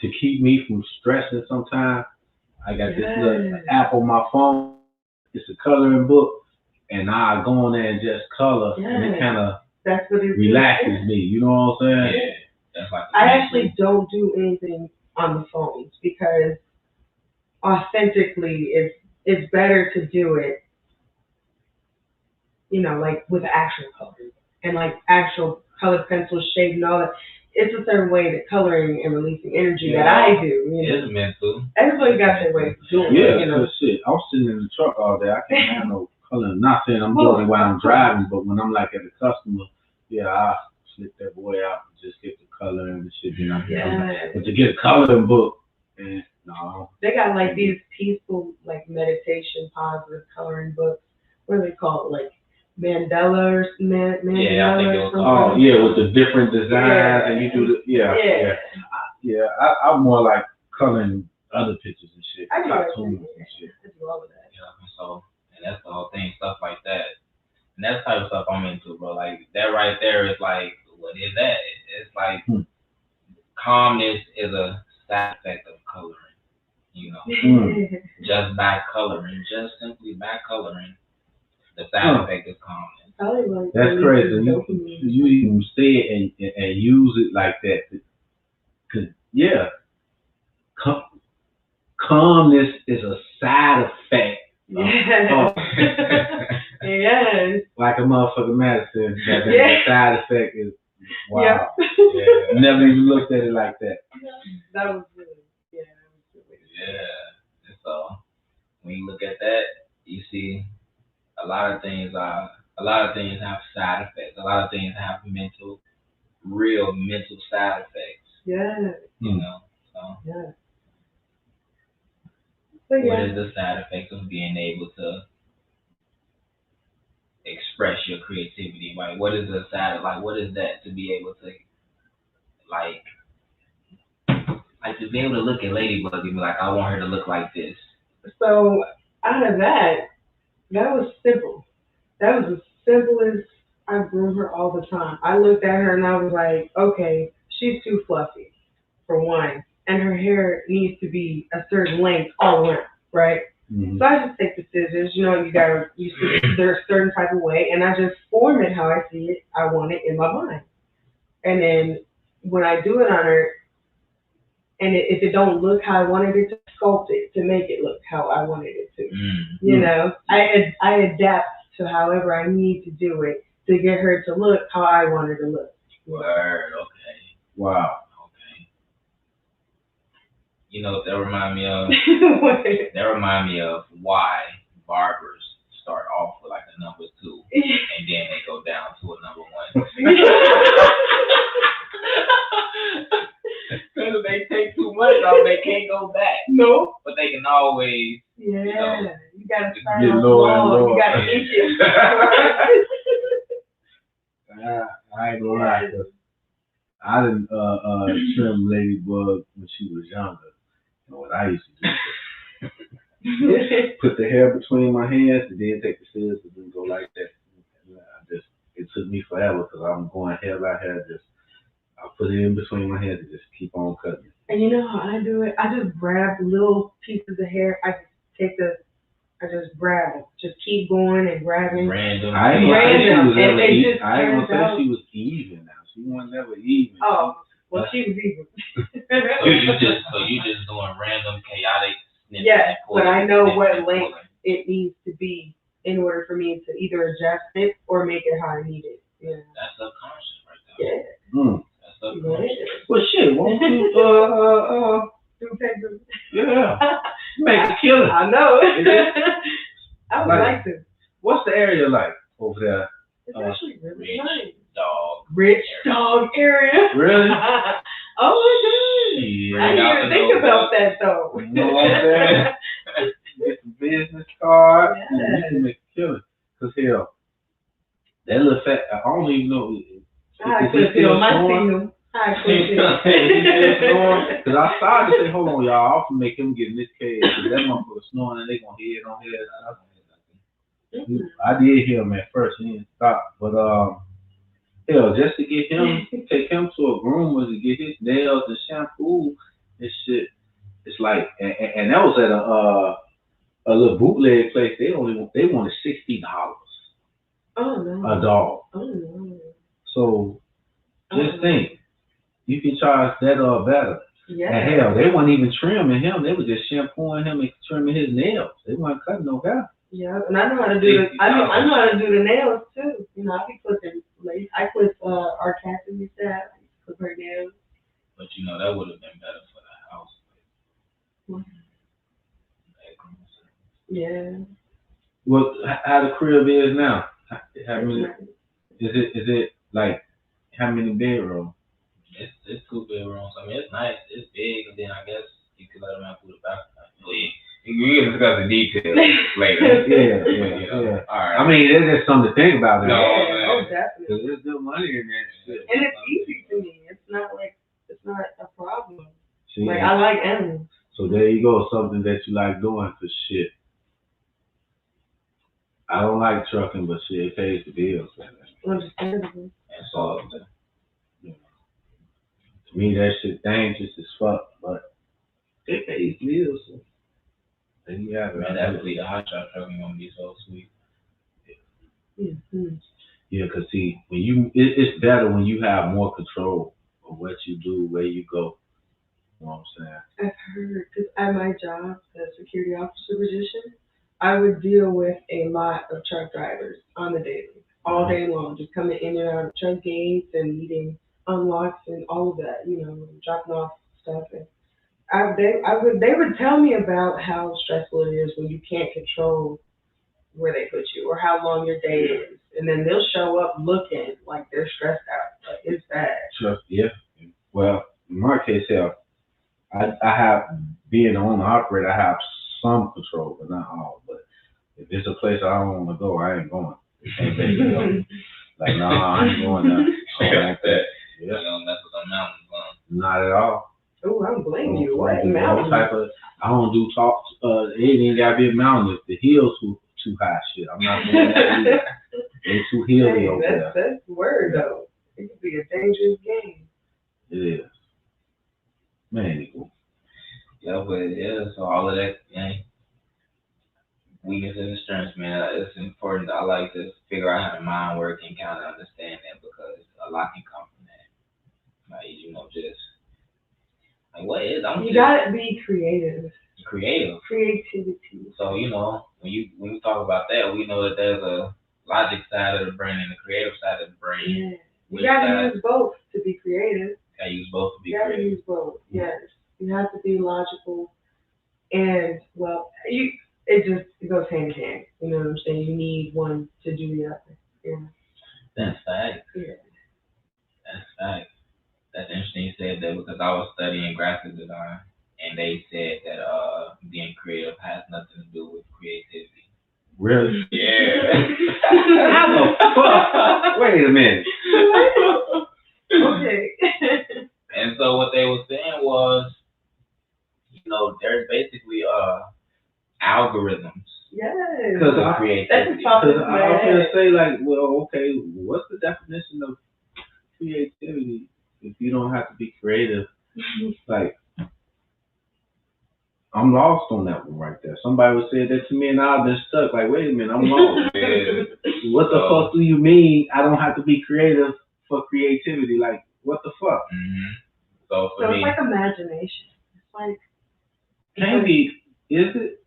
to keep me from stressing sometimes, I got this little app on my phone. It's a coloring book, and I go on there and just color, and it kind of relaxes me. You know what I'm saying? Yeah. That's like I actually don't do anything on the phones because authentically, it's better to do it, you know, like with actual colors and like actual color pencil shade and all that. It's a certain way that coloring and releasing energy that I do. You know? It's meant to. Everybody got their way of doing it. You know? Shit. I'm sitting in the truck all day. I can't have no coloring. Not saying I'm doing it while I'm driving, but when I'm like at the customer, I slip that boy out and just get the color and the shit. You know? But to get a coloring book, no. They got like these peaceful, like meditation, positive coloring books. What are they called? Like mandala or mandala or something? Oh yeah, with the different designs and you do the I'm more like coloring other pictures and shit, cartoons and shit. I do all of that. Yeah, so and that's the whole thing, stuff like that. that's the type of stuff I'm into, bro. Like that right there is like, what is that? It's like calmness is a side effect of coloring. You know, just by coloring, just simply by coloring, the side effect is calmness. That's crazy. You even say it and use it like that. Cause yeah, calmness is a side effect. Yes. Yes. Like a motherfucking medicine. The side effect is wow. Yeah. Never even looked at it like that. That was good. Yeah. Yeah. And so when you look at that, you see a lot of things have side effects. A lot of things have real mental side effects. Yeah. You know. So yeah. What is the side effect of being able to express your creativity? Like, what is the side? Like, what is that to be able to, like to be able to look at Ladybug and be like, I want her to look like this. So out of that was simple. That was the simplest. I grew her all the time. I looked at her and I was like, okay, she's too fluffy, for one, and her hair needs to be a certain length all around, right? Mm-hmm. So I just take the scissors, you see there's a certain type of way, and I just form it how I see it. I want it in my mind. And then when I do it on her, and if it don't look how I wanted it to, sculpt it to make it look how I wanted it to. Mm-hmm. You know, I adapt to however I need to do it to get her to look how I want her to look. Word, okay. Wow. Okay. You know what that remind me of? That remind me of why barbers start off with like a number 2 and then they go down to a number 1. Because if they take too much off, they can't go back. No. But they can always, you gotta start get lower and lower. You gotta inch it. I ain't gonna lie, 'cause I didn't trim Ladybug when she was younger. You know what I used to do? Put the hair between my hands and then take the scissors and go like that. It took me forever because I'm going hair by hair. I put it in between my hands and just keep on cutting. And you know how I do it? I just grab little pieces of hair. I just grab it. Just keep going and grabbing. Random. I ain't gonna say she was even now. She wasn't never even. Oh, well, she was even. So you just doing random chaotic snippets. Yeah, but I know what length it needs to be in order for me to either adjust it or make it how I need it. Yeah. That's subconscious right there. Yeah. That's subconscious. Yeah. Well, shit, won't you, yeah, make a killing. I know. I would like to. What's the area like over there? It's actually really nice. Rich dog area. Really? Oh my God. Yeah, I didn't even think about that though. You know what I'm saying? Get some business card and you can make a killing. Cause hell, that little fat, I don't even know. I could feel my signal. I could feel. Cause I started to say, hold on, y'all, I'll make him get in this cage. Cause that motherfucker snoring and they gonna hear it on here. I did hear him at first, he didn't stop. But hell, just to get him, take him to a groomer to get his nails and shampoo and shit. It's like, and that was at a little bootleg place. They wanted $60. Oh no. A dog. Oh no. So just think, you can charge that or better. Yeah. And hell, they weren't even trimming him. They were just shampooing him and trimming his nails. They weren't cutting no hair. Yeah, and I know how to do I know how to do the nails too. You know, I be clipping. I clip our cat and we said I clip her nails. But you know that would have been better for the house. Yeah. Well, how the crib is now? How many? Is it like how many bedrooms? It's 2 bedrooms. I mean, it's nice. It's big, and then I guess you could let them have food back. You can discuss the details later. Yeah. All right. I mean, there's just something to think about. Oh, definitely. There's good money in that shit. And it's easy to me. It's not a problem. See, like I like animals. So there you go, something that you like doing for shit. I don't like trucking, but shit, it pays the bills. Understandable. And so, To me, that shit dangerous as fuck, but it pays the bills. So. Then you have it. man, that would be the hot shot truck gonna be so sweet. Mm-hmm. Yeah, cause see, when it's better when you have more control of what you do, where you go. You know what I'm saying? I've heard, because at my job, the security officer position, I would deal with a lot of truck drivers on the daily, all day long, just coming in and out of truck gates and needing unlocks and all of that, dropping off stuff. And they would tell me about how stressful it is when you can't control where they put you or how long your day is. And then they'll show up looking like they're stressed out. Like, it's bad. Sure. Yeah. Well, in my case, I have, being the owner operator, I have some control, but not all. But if it's a place I don't want to go, I ain't going. Can't make me go. Like, nah, I ain't going there. Like that. Yeah. You don't mess with them mountains, huh? Not at all. Oh, I don't blame you. I What don't do no mountain? type of, I don't do talk. It ain't gotta be a mountain. If the hills too high, shit, I'm not doing that either. They too hilly Hey, over there. that's the word though. It could be a dangerous game. It is. Man, cool. Yeah, but yeah, so all of that, weakness and strengths, man, it's important. I like to figure out how the mind works and kind of understand that because a lot can come from that. Like, just like what is I'm You just gotta be creative. creative. Creativity. So when you talk about that, we know that there's a logic side of the brain and the creative side of the brain. Yeah. You Which gotta side? use both to be creative. I use both to be You gotta creative. use both. Yes. You have to be logical and it goes hand in hand. You know what I'm saying? You need one to do the other. Yeah. That's fact. Yeah. That's fact. That's interesting you said that because I was studying graphic design and they said that being creative has nothing to do with creativity. Really? Yeah. How the fuck? Wait a minute. Okay. And so what they were saying was, there's basically algorithms Yes. Because for I- creativity. That's Because I was Man. gonna say, like, well, okay, what's the definition of creativity if you don't have to be creative? Like, I'm lost on that one right there. Somebody would say that to me, and I've been stuck. Like, wait a minute, I'm lost. Yeah. What the fuck do you mean? I don't have to be creative for creativity? Like, what the fuck? Mm-hmm. So for So me, it's like imagination. It's like Maybe is it?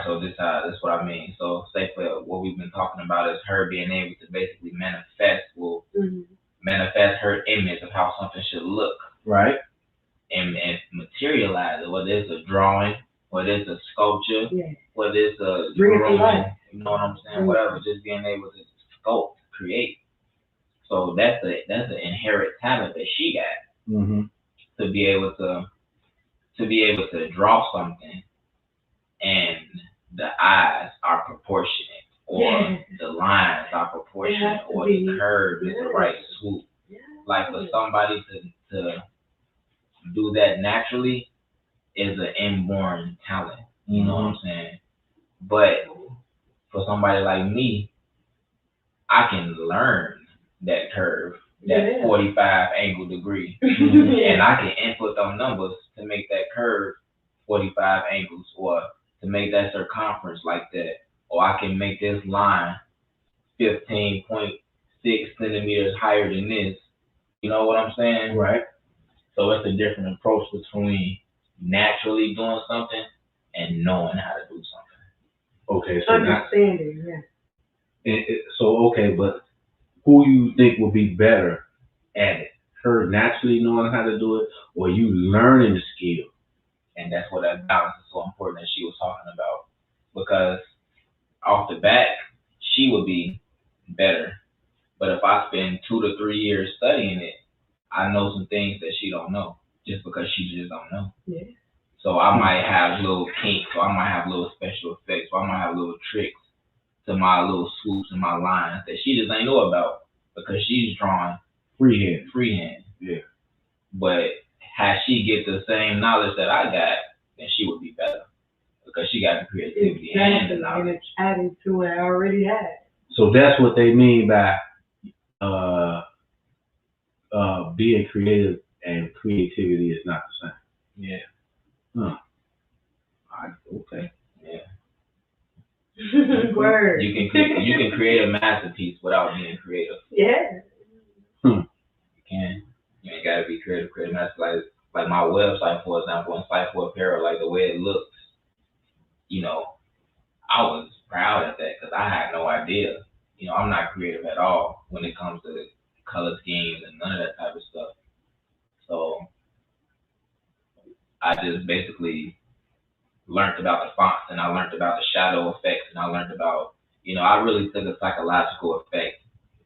so this is what I mean. So say for what we've been talking about is her being able to basically manifest her image of how something should look Right. and materialize it, whether it's a drawing, whether it's a sculpture, yeah. whether it's a Bring it to drawing, life. you know what I'm saying? Mhm. Whatever, just being able to sculpt, create. So that's an inherent talent that she got Mm-hmm. to be able to draw something and the eyes are proportionate or Yeah. the lines are proportionate It has to or be. the curve is the Yes. right swoop. Yeah. Like for somebody to do that naturally is an inborn talent. You know what I'm saying? But for somebody like me, I can learn that curve, that Yeah. 45 angle degree, Yeah. and I can input those numbers to make that curve 45 angles, or to make that circumference like that, or I can make this line 15.6 centimeters higher than this. You know what I'm saying? Right. So it's a different approach between naturally doing something and knowing how to do something. Okay. So that's Understanding, yeah. so okay, but who you think will be better at it? Her naturally knowing how to do it, or you learning the skill? And that's what that balance is so important that she was talking about. Because off the bat, she would be better. But if I spend 2 to 3 years studying it, I know some things that she don't know just because she just don't know. Yeah. So I might have little kinks, or I might have little special effects, or I might have little tricks to my little swoops and my lines that she just ain't know about because she's drawing freehand. Yeah. But had she get the same knowledge that I got, then she would be better because she got the creativity and the and knowledge. it's adding to what I already had. So that's what they mean by being creative and creativity is not the same. Yeah. Huh. Okay. Yeah. Word. You can create a masterpiece without being creative. Yeah. You can. You ain't gotta be creative. Masterpiece. Like my website, for example, Insightful Apparel, like the way it looks, you know, I was proud of that because I had no idea. You know, I'm not creative at all when it comes to color schemes and none of that type of stuff. So I just basically learned about the fonts and I learned about the shadow effects and I learned about, you know, I really took a psychological effect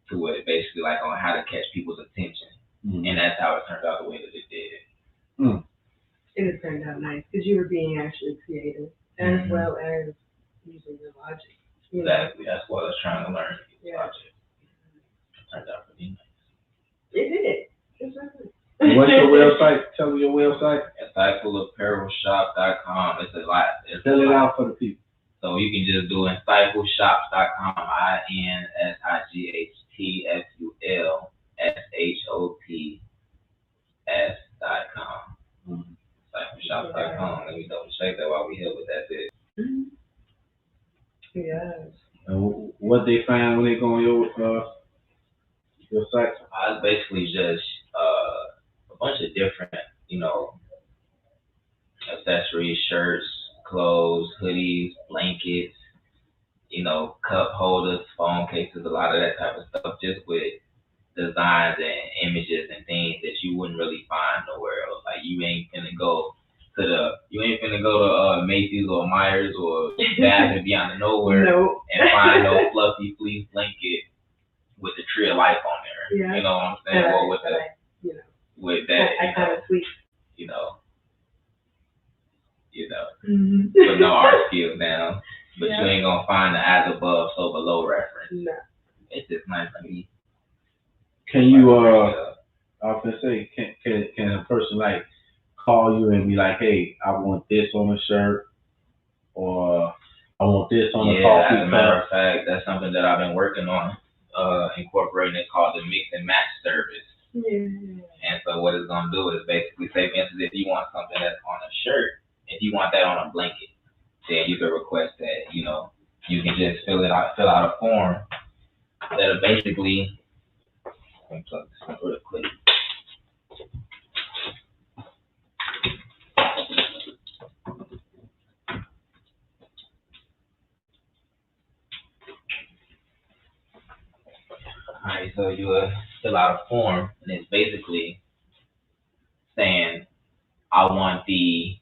to it, basically like on how to catch people's attention. Mm-hmm. And that's how it turned out the way that it did. Mm. It turned out nice because you were being actually creative as well as using your logic. You know? Exactly. That's what I was trying to learn. Logic. It turned out pretty nice. It did. Exactly. What's your website? Tell me your website. InsightfulApparelshop.com. It's a lot. Spell it out for the people. So you can just do InsightfulShops.com. InsightfulShops.com. InsightfulShops.com. Let me double check that while we here with that bit. Yes. And what they find when they go on your site? I basically just a bunch of different, you know, accessories, shirts, clothes, hoodies, blankets, you know, cup holders, phone cases, a lot of that type of stuff, just with designs and images and things that you wouldn't really find nowhere else. Like you ain't finna go to Macy's or Myers or Bath and Beyond Nowhere and find no fluffy fleece blanket with the tree of life on there. Yeah. You know what I'm saying? Or with with that, I kind of sweet. you know, with no art skills down. But you ain't gonna find the as above, so below reference. No. It's just nice to me. Can you I was gonna say, can a person like call you and be like, hey, I want this on the shirt, or I want this on the coffee cup? As a matter of fact, that's something that I've been working on, incorporating. It's called the mix and match service. Yeah. And so what it's gonna do is basically say, for instance, if you want something that's on a shirt, if you want that on a blanket, then you can request that. You know, you can just fill out a form that'll basically. Let me plug this in real quick. Alright, so you fill out a form, and it's basically saying, I want the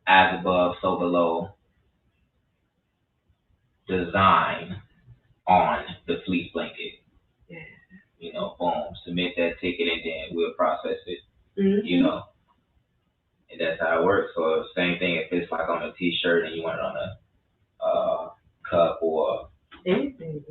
as above, so below design on the fleece blanket. Yeah. You know, boom, submit that ticket, and then we'll process it. Mm-hmm. You know, and that's how it works. So same thing if it's like on a T-shirt and you want it on a cup or anything,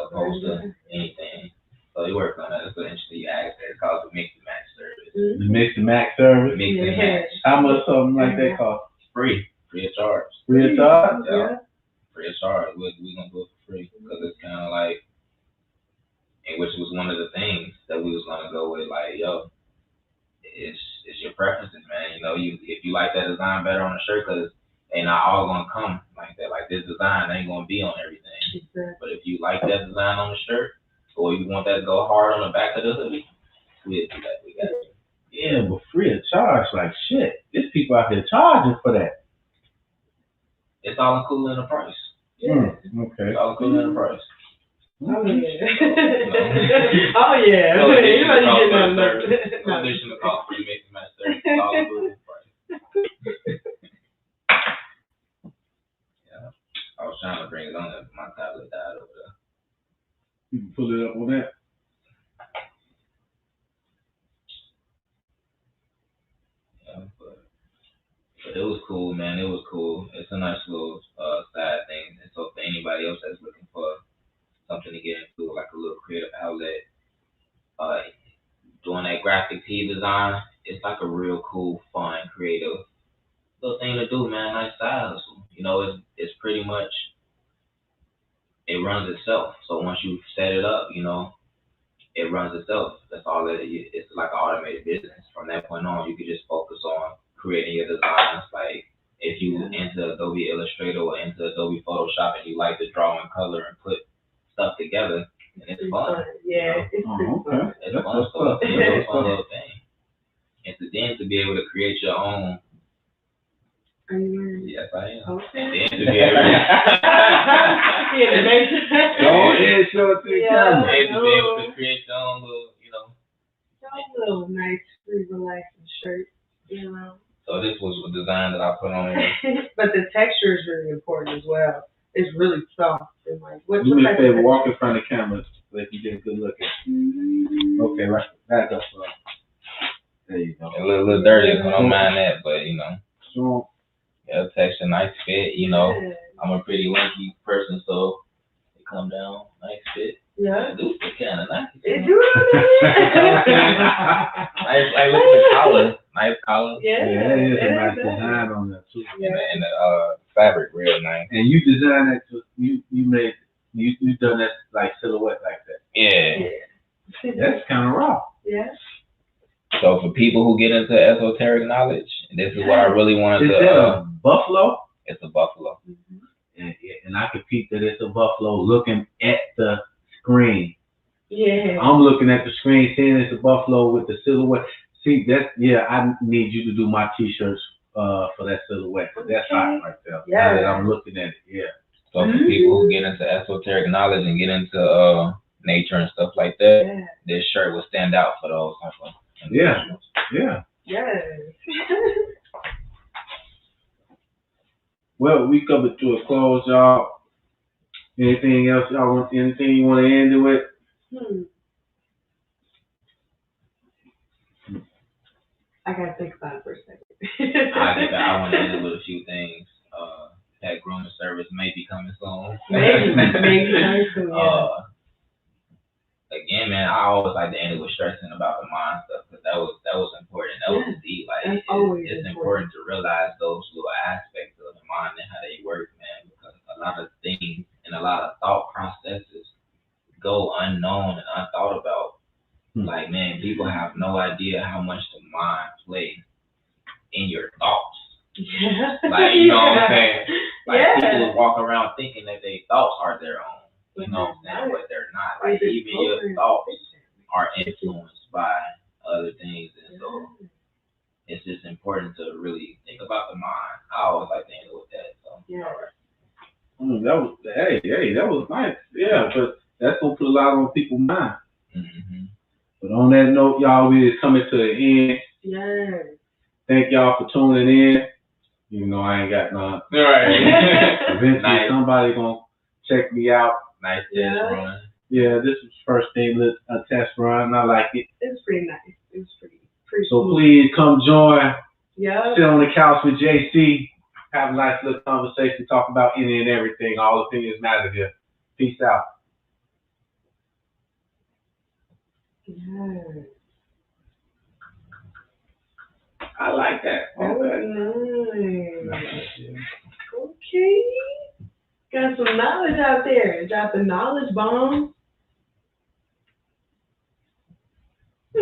a poster, anything. So you work on that. That's what interesting you ask. It's called the mix and match service. The mix and match service. Mix and match. How much something like that cost? Free of charge. Free of charge? Yeah. Free of charge. We're gonna do it for free because it's kind of like, and which was one of the things that we was gonna go with. Like, yo, it's your preferences, man. You know, if you like that design better on the shirt, because they not all gonna come like that. Like this design ain't gonna be on everything. Exactly. But if you like that design on the shirt, or you want that to go hard on the back of the hoodie, we'll do that. We got it. Yeah, but free of charge, like shit. There's people out there charging for that. It's all included in the price. Yeah. Okay. It's all included in the price. Oh yeah. Oh yeah. No addition You to getting cost no addition to cost for the mix and match service. It's all included in the price. Yeah. I was trying to bring it on there, but my tablet died over there. You can pull it up on that. Yeah, but it was cool, man. It was cool. It's a nice little side thing. And so for anybody else that's looking for something to get into, like a little creative outlet, doing that graphic tee design, it's like a real cool, fun, creative little thing to do, man. Nice side hustle. You know, it's pretty much it runs itself. So once you set it up, you know, it runs itself. That's all that it is. It's like an automated business. From that point on, you can just focus on creating your designs. Like if you into Adobe Illustrator or into Adobe Photoshop and you like to draw and color and put stuff together, and it's fun. Yeah, it's pretty fun. It's fun stuff. It's a fun little thing. And then to be able to create your own. Are you wearing? Yes, I am. Okay. And then to be able to. Go ahead, show it to the camera. And to be able to create your own little, you know. Little nice, free, relaxing shirt, you know. So this was a design that I put on here. But the texture is really important as well. It's really soft and like. Do me a favor, walk in front of the camera so they can get a good look at it. Okay, right, back up. There you go. A little dirty, I don't mind that, but you know. Sure. Yeah, texture, nice fit. You know, I'm a pretty lanky person, so it come down, nice fit. Yeah. It do fit kind of nice. It do. I look at the collar, nice collar. Yeah. Yeah, it is a nice design on that too. Yeah. And the fabric real nice. And you designed that too. You done that like silhouette like that. Yeah. That's kind of raw. Yeah. So for people who get into esoteric knowledge, this is what I really wanted to. Is that a buffalo? It's a buffalo. And I could peep that it's a buffalo looking at the screen. Yeah. I'm looking at the screen, seeing it's a buffalo with the silhouette. See, I need you to do my t-shirts for that silhouette. That's hot right there. Yeah. Now that I'm looking at it, yeah. So for people who get into esoteric knowledge and get into nature and stuff like that, this shirt will stand out for those. Yeah. Yeah. Yes. Well, we coming to a close, y'all. Anything else y'all want? Anything you want to end it with? I gotta think about it for a second. I want to end it with a few things. That grooming service may be coming soon. Maybe coming soon. Yeah. Again, man, I always like to end it with stressing about the mind stuff because that was important. That was deep. Like it's important to realize those little aspects of the mind and how they work, man. Because a lot of things and a lot of thought processes go unknown and unthought about. Like, man, people have no idea how much the mind plays in your thoughts. Yeah. Like, you know what I'm saying? Like people walk around thinking that their thoughts are their own. You know what I'm saying? But they're not. Like even your thoughts are influenced by other things, and so it's just important to really think about the mind. I always like to end it with that. So all right. That was that was nice. Yeah, but that's gonna put a lot on people's mind. But on that note, y'all, we is coming to the end. Yes. Thank y'all for tuning in. You know I ain't got none. Right. Eventually somebody gonna check me out. Nice test run. Yeah, this was first thing, a test run. I like it. It was pretty nice. It was pretty So cool. please come join. Yeah. Sit on the couch with JC. Have a nice little conversation. Talk about any and everything. All opinions matter here. Peace out. Yes. I like that. That was nice. Okay. Got some knowledge out there. Got the knowledge bomb.